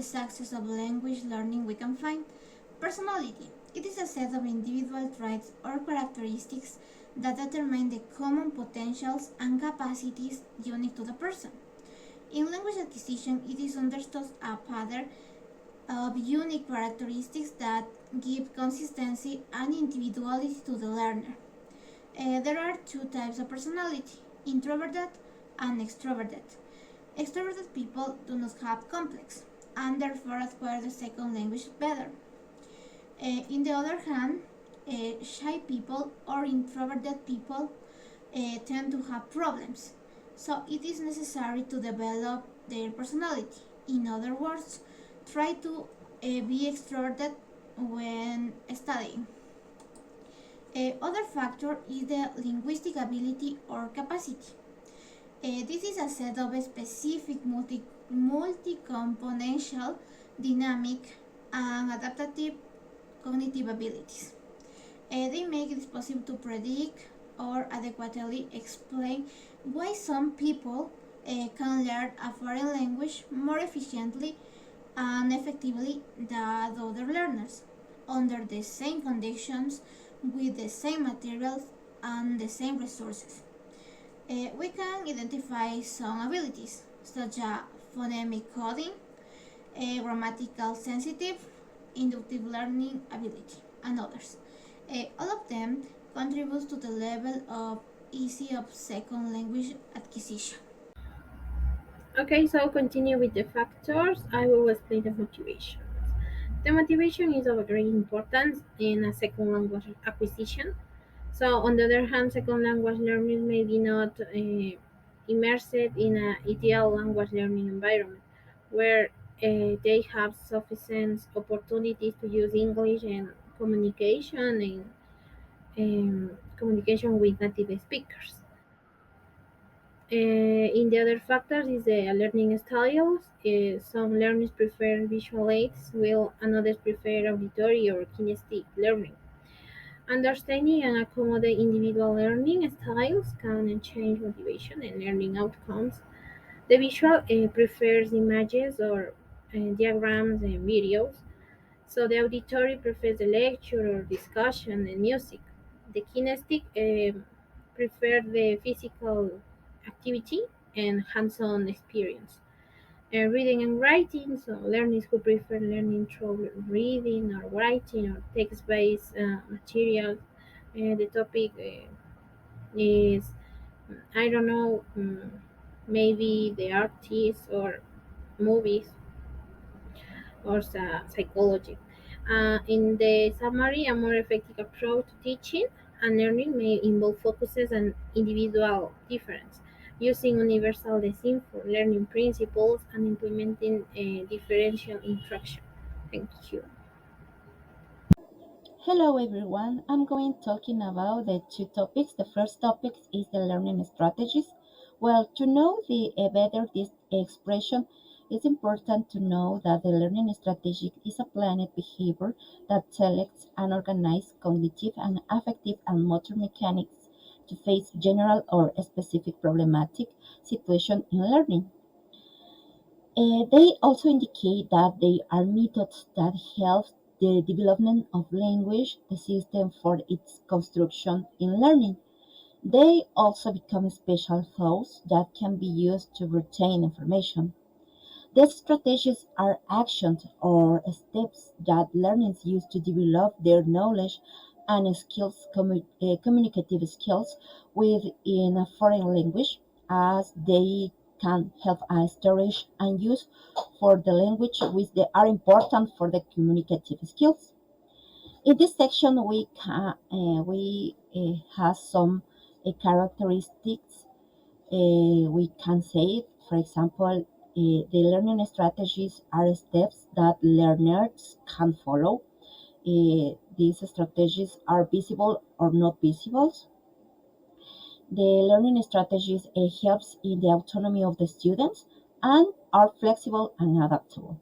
largest axis of language learning we can find. Personality. It is a set of individual traits or characteristics that determine the common potentials and capacities unique to the person. In language acquisition, it is understood a pattern of unique characteristics that give consistency and individuality to the learner. There are two types of personality, introverted and extroverted. Extroverted people do not have complex and therefore acquire the second language better. In the other hand, shy people or introverted people tend to have problems, so it is necessary to develop their personality. In other words, try to be extroverted when studying. Other factor is the linguistic ability or capacity. This is a set of specific multi-componential, dynamic, and adaptive cognitive abilities. They make it possible to predict or adequately explain why some people can learn a foreign language more efficiently and effectively than other learners, under the same conditions, with the same materials and the same resources. We can identify some abilities, such as phonemic coding, grammatical sensitive, inductive learning ability, and others. All of them contribute to the level of ease of second language acquisition. Okay, so continue with the factors. I will explain the motivation. The motivation is of great importance in a second language acquisition. So, on the other hand, second language learners may be not immersed in an ideal language learning environment where they have sufficient opportunities to use English and communication with native speakers. In the other factors is the learning styles. Some learners prefer visual aids, while others prefer auditory or kinesthetic learning. Understanding and accommodate individual learning styles can change motivation and learning outcomes. The visual prefers images or diagrams and videos, so the auditory prefers the lecture or discussion and music. The kinesthetic prefer the physical activity and hands-on experience. Reading and writing, so learners who prefer learning through reading or writing or text-based material. The topic is, I don't know, maybe the artists or movies or psychology. In the summary, a more effective approach to teaching and learning may involve focuses on individual difference, using universal design for learning principles and implementing differential instruction. Thank you. Hello everyone. I'm going talking about the two topics. The first topic is the learning strategies. Well, to know the better this expression, it's important to know that the learning strategy is a planned behavior that selects and organizes cognitive and affective and motor mechanics to face general or specific problematic situation in learning. They also indicate that they are methods that help the development of language, the system for its construction in learning. They also become special thoughts that can be used to retain information. These strategies are actions or steps that learners use to develop their knowledge and communicative skills within a foreign language, as they can help as storage and use for the language which they are important for the communicative skills. In this section, we have some characteristics we can say, for example, the learning strategies are steps that learners can follow. These strategies are visible or not visible. The learning strategies helps in the autonomy of the students and are flexible and adaptable.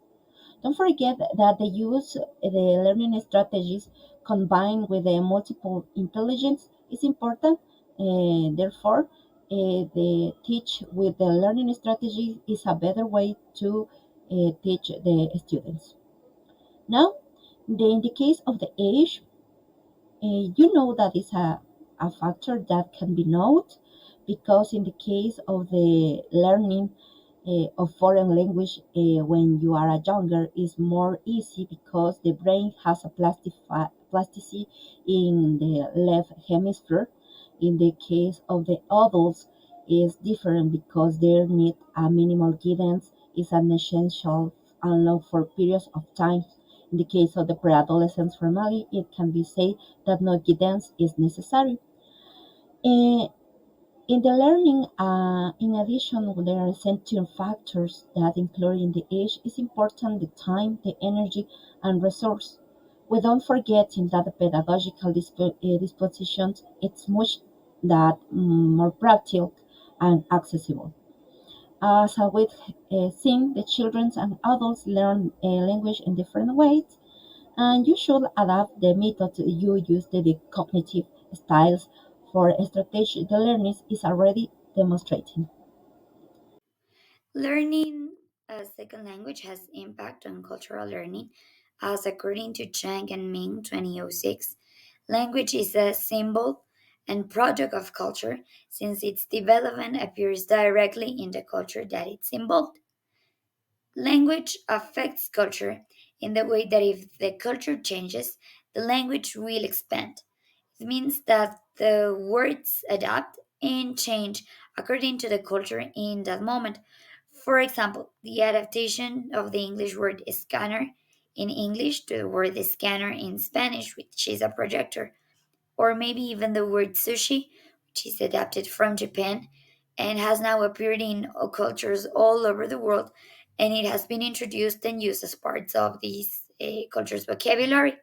Don't forget that the use the learning strategies combined with the multiple intelligence is important. Therefore, the teach with the learning strategy is a better way to teach the students. Now, in the case of the age, you know that is a factor that can be noted because in the case of the learning of foreign language when you are younger is more easy because the brain has a plasticity in the left hemisphere. In the case of the adults is different because their need a minimal guidance is an essential and long for periods of time. In the case of the pre-adolescents family, it can be said that no guidance is necessary. Eh, in the learning, in addition, there are essential factors that, including the age, is important the time, the energy, and resource. Without forgetting that the pedagogical dispositions it's much that more practical and accessible. As with seeing the children and adults learn language in different ways, and you should adapt the method you use to the cognitive styles for strategic the learning is already demonstrating. Learning a second language has impact on cultural learning, as according to Chang and Ming 2006, language is a symbol and product of culture since its development appears directly in the culture that it's involved. Language affects culture in the way that if the culture changes, the language will expand. It means that the words adapt and change according to the culture in that moment. For example, the adaptation of the English word scanner in English to the word scanner in Spanish, which is a projector, or maybe even the word sushi, which is adapted from Japan and has now appeared in cultures all over the world, and it has been introduced and used as parts of these cultures' vocabulary.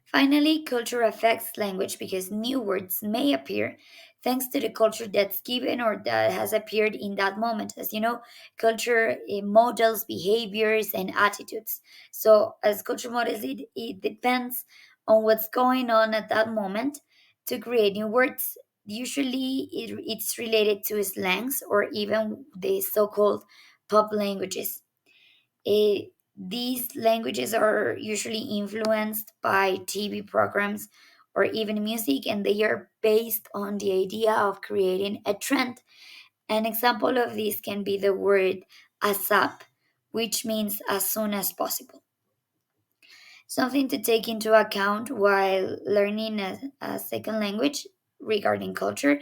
Finally, culture affects language because new words may appear thanks to the culture that's given or that has appeared in that moment. As you know, culture models behaviors and attitudes. So, as culture models, it depends on what's going on at that moment to create new words. Usually, it's related to slangs or even the so called pop languages. These languages are usually influenced by TV programs or even music, and they are based on the idea of creating a trend. An example of this can be the word ASAP, which means as soon as possible. Something to take into account while learning a second language regarding culture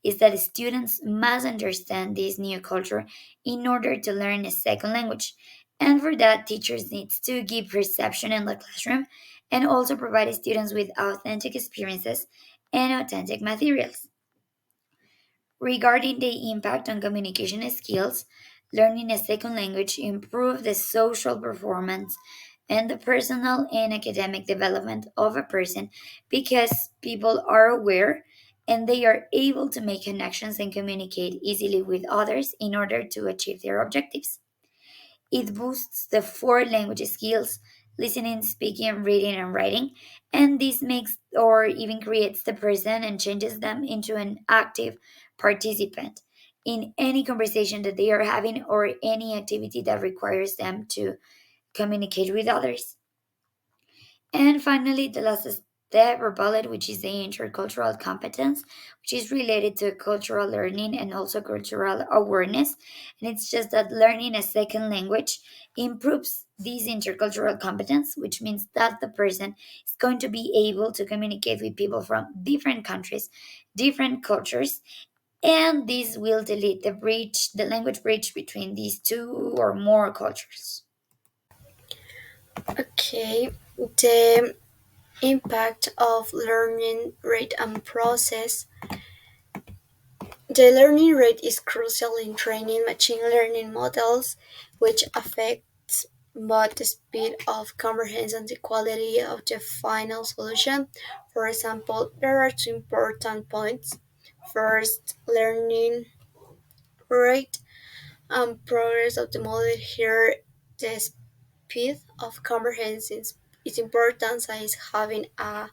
is that students must understand this new culture in order to learn a second language. And for that, teachers need to give perception in the classroom and also provide students with authentic experiences and authentic materials. Regarding the impact on communication skills, learning a second language improves the social performance and the personal and academic development of a person because people are aware and they are able to make connections and communicate easily with others in order to achieve their objectives. It boosts the four language skills listening, speaking, reading, and writing. And this makes or even creates the person and changes them into an active participant in any conversation that they are having or any activity that requires them to communicate with others. And finally, the last step or bullet, which is the intercultural competence, which is related to cultural learning and also cultural awareness. And it's just that learning a second language improves this intercultural competence, which means that the person is going to be able to communicate with people from different countries, different cultures, and this will delete the bridge, the language bridge between these two or more cultures. Okay, the impact of learning rate and process. The learning rate is crucial in training machine learning models, which affects both the speed of comprehension and the quality of the final solution. For example, there are two important points. First, learning rate and progress of the model. Here, the speed of comprehension is important, since having a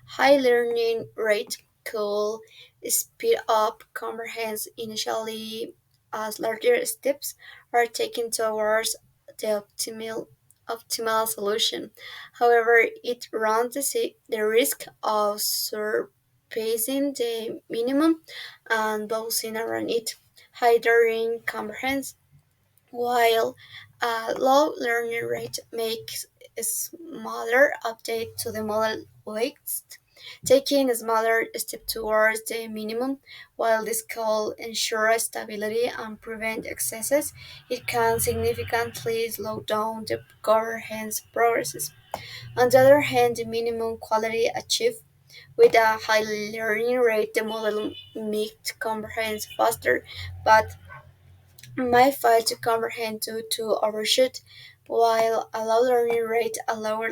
high learning rate could speed up comprehension initially as larger steps are taken towards the optimal solution. However, it runs the risk of surpassing the minimum and bouncing around it. High learning comprehends while a low learning rate makes a smaller update to the model list, taking a smaller step towards the minimum. While this can ensure stability and prevent excesses, it can significantly slow down the comprehensive progresses. On the other hand, the minimum quality achieved with a high learning rate, the model might comprehend faster, but might fail to comprehend due to overshoot, while a lower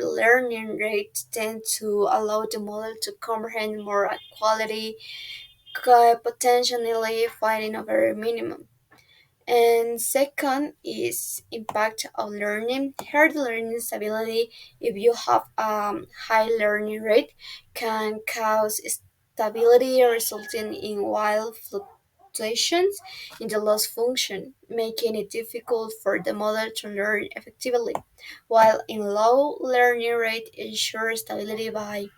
learning rate tends to allow the model to comprehend more quality, potentially finding over minimum. And second is impact of learning. Hard learning stability, if you have a high learning rate, can cause stability resulting in wild fluctuations in the loss function, making it difficult for the model to learn effectively, while in low learning rate ensures stability by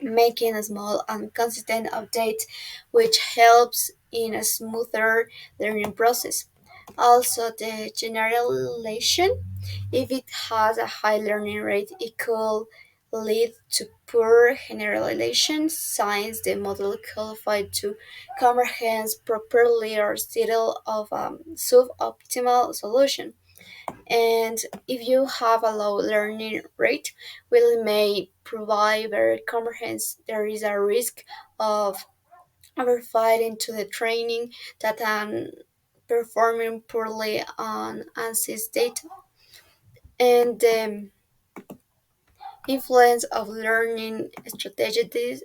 making a small and consistent update, which helps in a smoother learning process. Also, the generalization, if it has a high learning rate, it could lead to poor generalization since the model qualified to comprehend properly or settle of a suboptimal solution. And if you have a low learning rate, while it may provide very comprehensive, there is a risk of overfitting to the training that and performing poorly on ANSYS data. And the influence of learning strategies.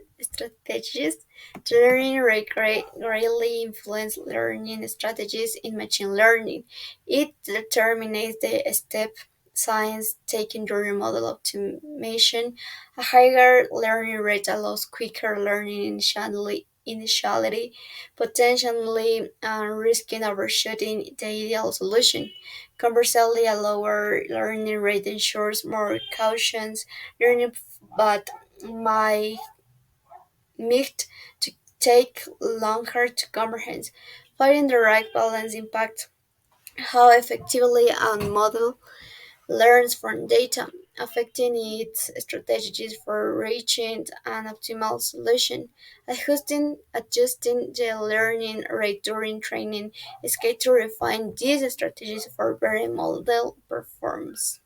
The learning rate greatly influences learning strategies in machine learning. It determines the step science taken during model optimization. A higher learning rate allows quicker learning initially, potentially risking overshooting the ideal solution. Conversely, a lower learning rate ensures more cautions learning, but might to take longer to comprehend. Finding the right balance impact how effectively a model learns from data, affecting its strategies for reaching an optimal solution. Adjusting the learning rate during training is key to refine these strategies for better model performance.